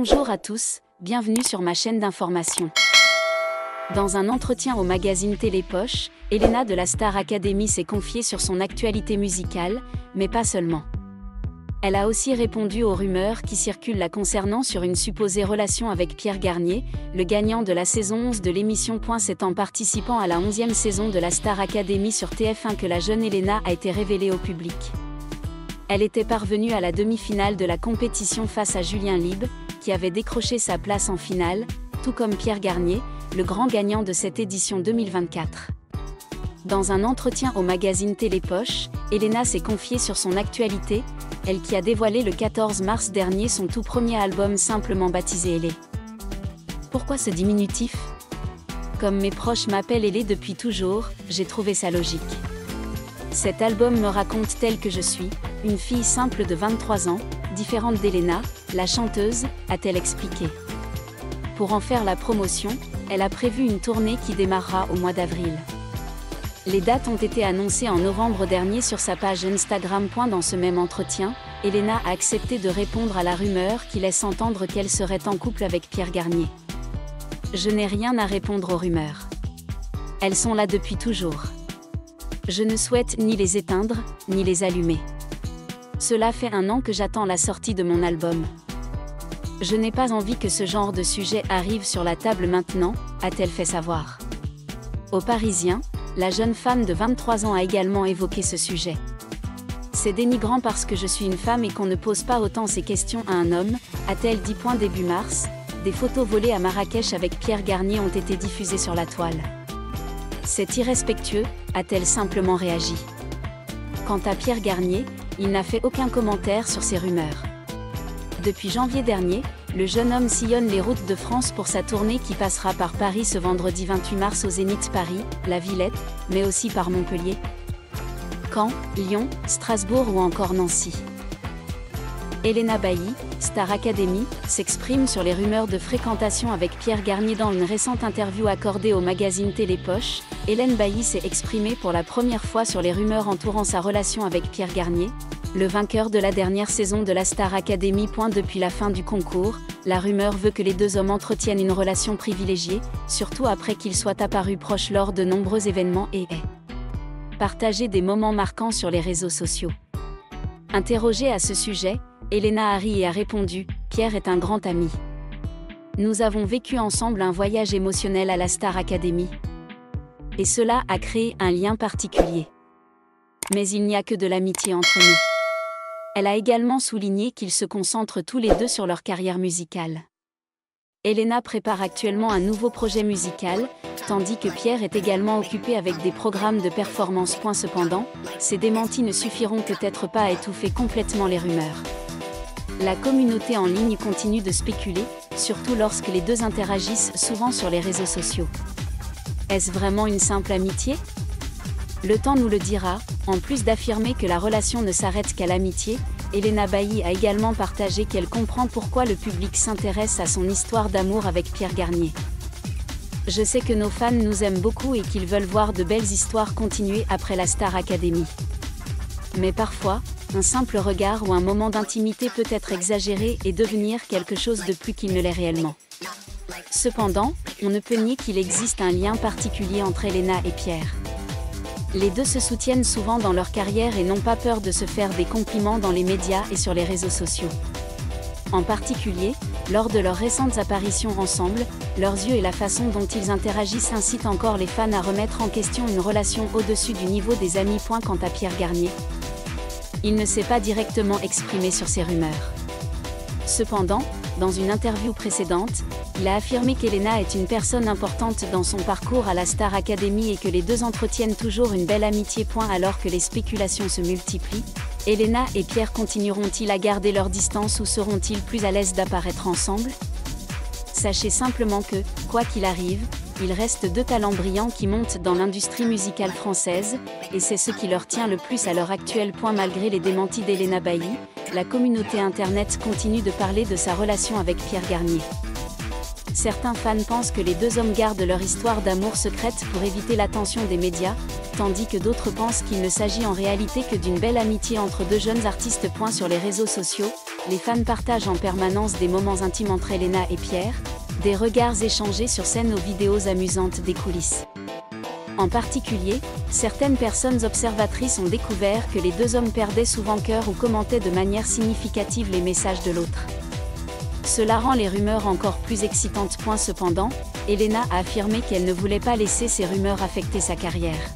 Bonjour à tous, bienvenue sur ma chaîne d'information. Dans un entretien au magazine Télépoche, Elena de la Star Academy s'est confiée sur son actualité musicale, mais pas seulement. Elle a aussi répondu aux rumeurs qui circulent la concernant sur une supposée relation avec Pierre Garnier, le gagnant de la saison 11 de l'émission. C'est en participant à la 11e saison de la Star Academy sur TF1 que la jeune Elena a été révélée au public. Elle était parvenue à la demi-finale de la compétition face à Julien Lieb, qui avait décroché sa place en finale, tout comme Pierre Garnier, le grand gagnant de cette édition 2024. Dans un entretien au magazine Télépoche, Elena s'est confiée sur son actualité, elle qui a dévoilé le 14 mars dernier son tout premier album simplement baptisé Elé. Pourquoi ce diminutif? Comme mes proches m'appellent Elé depuis toujours, j'ai trouvé ça logique. Cet album me raconte telle que je suis, une fille simple de 23 ans, différente d'Elena, la chanteuse, a-t-elle expliqué. Pour en faire la promotion, elle a prévu une tournée qui démarrera au mois d'avril. Les dates ont été annoncées en novembre dernier sur sa page Instagram. Dans ce même entretien, Elena a accepté de répondre à la rumeur qui laisse entendre qu'elle serait en couple avec Pierre Garnier. Je n'ai rien à répondre aux rumeurs. Elles sont là depuis toujours. Je ne souhaite ni les éteindre, ni les allumer. Cela fait 1 an que j'attends la sortie de mon album. Je n'ai pas envie que ce genre de sujet arrive sur la table maintenant, a-t-elle fait savoir. Au Parisien, la jeune femme de 23 ans a également évoqué ce sujet. C'est dénigrant parce que je suis une femme et qu'on ne pose pas autant ces questions à un homme, a-t-elle dit. Début mars, des photos volées à Marrakech avec Pierre Garnier ont été diffusées sur la toile. C'est irrespectueux, a-t-elle simplement réagi. Quant à Pierre Garnier, il n'a fait aucun commentaire sur ces rumeurs. Depuis janvier dernier, le jeune homme sillonne les routes de France pour sa tournée qui passera par Paris ce vendredi 28 mars au Zénith Paris, la Villette, mais aussi par Montpellier, Caen, Lyon, Strasbourg ou encore Nancy. Elena Bailly, Star Academy, s'exprime sur les rumeurs de fréquentation avec Pierre Garnier. Dans une récente interview accordée au magazine Télépoche, Hélène Bailly s'est exprimée pour la première fois sur les rumeurs entourant sa relation avec Pierre Garnier, le vainqueur de la dernière saison de la Star Academy. Depuis la fin du concours, la rumeur veut que les deux hommes entretiennent une relation privilégiée, surtout après qu'ils soient apparus proches lors de nombreux événements et aient partagé des moments marquants sur les réseaux sociaux. Interrogée à ce sujet, Elena a répondu « Pierre est un grand ami. Nous avons vécu ensemble un voyage émotionnel à la Star Academy. Et cela a créé un lien particulier. Mais il n'y a que de l'amitié entre nous. » Elle a également souligné qu'ils se concentrent tous les deux sur leur carrière musicale. Elena prépare actuellement un nouveau projet musical, tandis que Pierre est également occupé avec des programmes de performance. Cependant, ces démentis ne suffiront peut-être pas à étouffer complètement les rumeurs. La communauté en ligne continue de spéculer, surtout lorsque les deux interagissent souvent sur les réseaux sociaux. Est-ce vraiment une simple amitié? Le temps nous le dira. En plus d'affirmer que la relation ne s'arrête qu'à l'amitié, Elena Bailly a également partagé qu'elle comprend pourquoi le public s'intéresse à son histoire d'amour avec Pierre Garnier. Je sais que nos fans nous aiment beaucoup et qu'ils veulent voir de belles histoires continuer après la Star Academy. Mais parfois, un simple regard ou un moment d'intimité peut être exagéré et devenir quelque chose de plus qu'il ne l'est réellement. Cependant, on ne peut nier qu'il existe un lien particulier entre Elena et Pierre. Les deux se soutiennent souvent dans leur carrière et n'ont pas peur de se faire des compliments dans les médias et sur les réseaux sociaux. En particulier, lors de leurs récentes apparitions ensemble, leurs yeux et la façon dont ils interagissent incitent encore les fans à remettre en question une relation au-dessus du niveau des amis. Quant à Pierre Garnier, il ne s'est pas directement exprimé sur ces rumeurs. Cependant, dans une interview précédente, il a affirmé qu'Elena est une personne importante dans son parcours à la Star Academy et que les deux entretiennent toujours une belle amitié. Alors que les spéculations se multiplient, Elena et Pierre continueront-ils à garder leur distance ou seront-ils plus à l'aise d'apparaître ensemble? Sachez simplement que, quoi qu'il arrive, ils restent deux talents brillants qui montent dans l'industrie musicale française, et c'est ce qui leur tient le plus à l'heure actuelle. Malgré les démentis d'Elena Bailly, la communauté internet continue de parler de sa relation avec Pierre Garnier. Certains fans pensent que les deux hommes gardent leur histoire d'amour secrète pour éviter l'attention des médias, tandis que d'autres pensent qu'il ne s'agit en réalité que d'une belle amitié entre deux jeunes artistes. Sur les réseaux sociaux, les fans partagent en permanence des moments intimes entre Elena et Pierre, des regards échangés sur scène aux vidéos amusantes des coulisses. En particulier, certaines personnes observatrices ont découvert que les deux hommes perdaient souvent cœur ou commentaient de manière significative les messages de l'autre. Cela rend les rumeurs encore plus excitantes. Cependant, Elena a affirmé qu'elle ne voulait pas laisser ces rumeurs affecter sa carrière.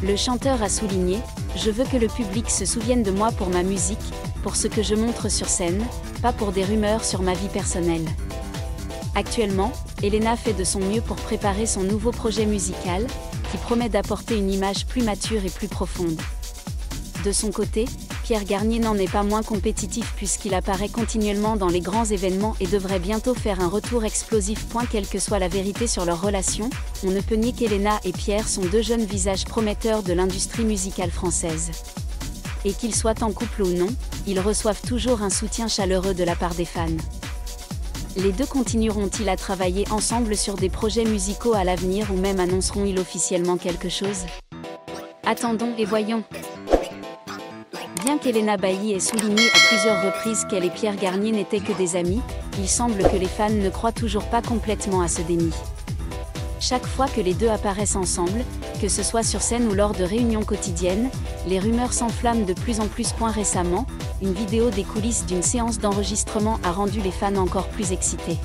Le chanteur a souligné « Je veux que le public se souvienne de moi pour ma musique, pour ce que je montre sur scène, pas pour des rumeurs sur ma vie personnelle. » Actuellement, Elena fait de son mieux pour préparer son nouveau projet musical, qui promet d'apporter une image plus mature et plus profonde. De son côté, Pierre Garnier n'en est pas moins compétitif puisqu'il apparaît continuellement dans les grands événements et devrait bientôt faire un retour explosif. Quelle que soit la vérité sur leur relation, on ne peut nier qu'Elena et Pierre sont deux jeunes visages prometteurs de l'industrie musicale française. Et qu'ils soient en couple ou non, ils reçoivent toujours un soutien chaleureux de la part des fans. Les deux continueront-ils à travailler ensemble sur des projets musicaux à l'avenir ou même annonceront-ils officiellement quelque chose? Attendons et voyons. Bien qu'Elena Bailly ait souligné à plusieurs reprises qu'elle et Pierre Garnier n'étaient que des amis, il semble que les fans ne croient toujours pas complètement à ce déni. Chaque fois que les deux apparaissent ensemble, que ce soit sur scène ou lors de réunions quotidiennes, les rumeurs s'enflamment de plus en plus. Récemment, une vidéo des coulisses d'une séance d'enregistrement a rendu les fans encore plus excités.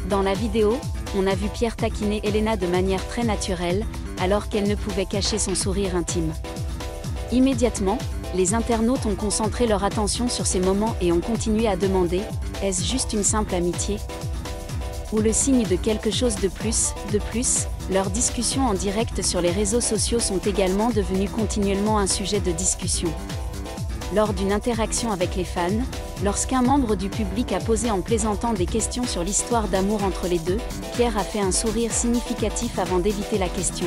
Dans la vidéo, on a vu Pierre taquiner Elena de manière très naturelle, alors qu'elle ne pouvait cacher son sourire intime. Immédiatement, les internautes ont concentré leur attention sur ces moments et ont continué à demander « Est-ce juste une simple amitié ? Ou le signe de quelque chose de plus ?» De plus, leurs discussions en direct sur les réseaux sociaux sont également devenues continuellement un sujet de discussion. Lors d'une interaction avec les fans, lorsqu'un membre du public a posé en plaisantant des questions sur l'histoire d'amour entre les deux, Pierre a fait un sourire significatif avant d'éviter la question.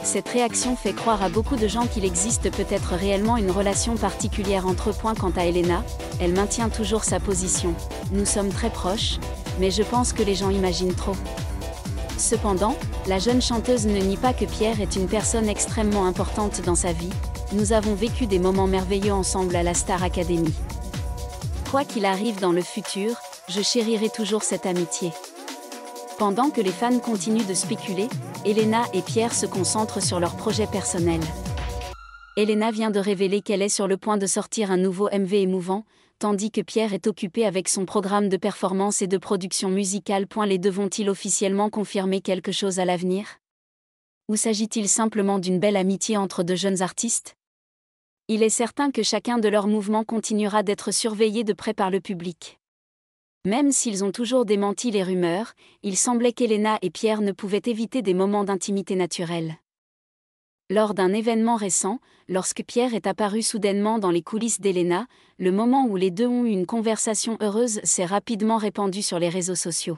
Cette réaction fait croire à beaucoup de gens qu'il existe peut-être réellement une relation particulière entre eux. Quant à Elena, elle maintient toujours sa position. Nous sommes très proches, mais je pense que les gens imaginent trop. Cependant, la jeune chanteuse ne nie pas que Pierre est une personne extrêmement importante dans sa vie. Nous avons vécu des moments merveilleux ensemble à la Star Academy. Quoi qu'il arrive dans le futur, je chérirai toujours cette amitié. Pendant que les fans continuent de spéculer, Elena et Pierre se concentrent sur leurs projets personnels. Elena vient de révéler qu'elle est sur le point de sortir un nouveau MV émouvant, tandis que Pierre est occupé avec son programme de performance et de production musicale. Les deux vont-ils officiellement confirmer quelque chose à l'avenir? Ou s'agit-il simplement d'une belle amitié entre deux jeunes artistes? Il est certain que chacun de leurs mouvements continuera d'être surveillé de près par le public. Même s'ils ont toujours démenti les rumeurs, il semblait qu'Elena et Pierre ne pouvaient éviter des moments d'intimité naturelle. Lors d'un événement récent, lorsque Pierre est apparu soudainement dans les coulisses d'Elena, le moment où les deux ont eu une conversation heureuse s'est rapidement répandu sur les réseaux sociaux.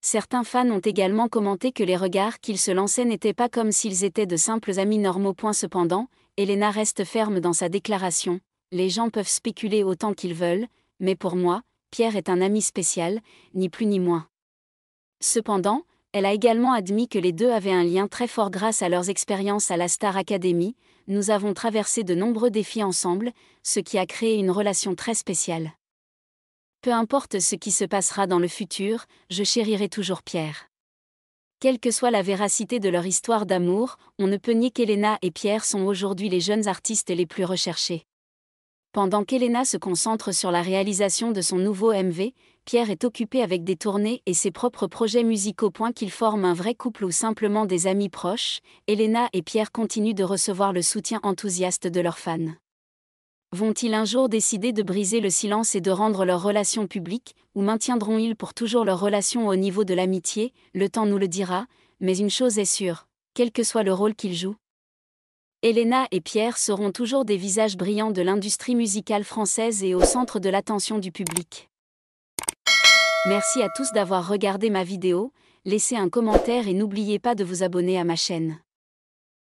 Certains fans ont également commenté que les regards qu'ils se lançaient n'étaient pas comme s'ils étaient de simples amis normaux. Cependant, Elena reste ferme dans sa déclaration. Les gens peuvent spéculer autant qu'ils veulent, mais pour moi, Pierre est un ami spécial, ni plus ni moins. Cependant, elle a également admis que les deux avaient un lien très fort grâce à leurs expériences à la Star Academy. Nous avons traversé de nombreux défis ensemble, ce qui a créé une relation très spéciale. Peu importe ce qui se passera dans le futur, je chérirai toujours Pierre. Quelle que soit la véracité de leur histoire d'amour, on ne peut nier qu'Elena et Pierre sont aujourd'hui les jeunes artistes les plus recherchés. Pendant qu'Elena se concentre sur la réalisation de son nouveau MV, Pierre est occupé avec des tournées et ses propres projets musicaux. Qu'ils forment un vrai couple ou simplement des amis proches, Elena et Pierre continuent de recevoir le soutien enthousiaste de leurs fans. Vont-ils un jour décider de briser le silence et de rendre leur relation publique, ou maintiendront-ils pour toujours leur relation au niveau de l'amitié? Le temps nous le dira, mais une chose est sûre, quel que soit le rôle qu'ils jouent, Elena et Pierre seront toujours des visages brillants de l'industrie musicale française et au centre de l'attention du public. Merci à tous d'avoir regardé ma vidéo, laissez un commentaire et n'oubliez pas de vous abonner à ma chaîne.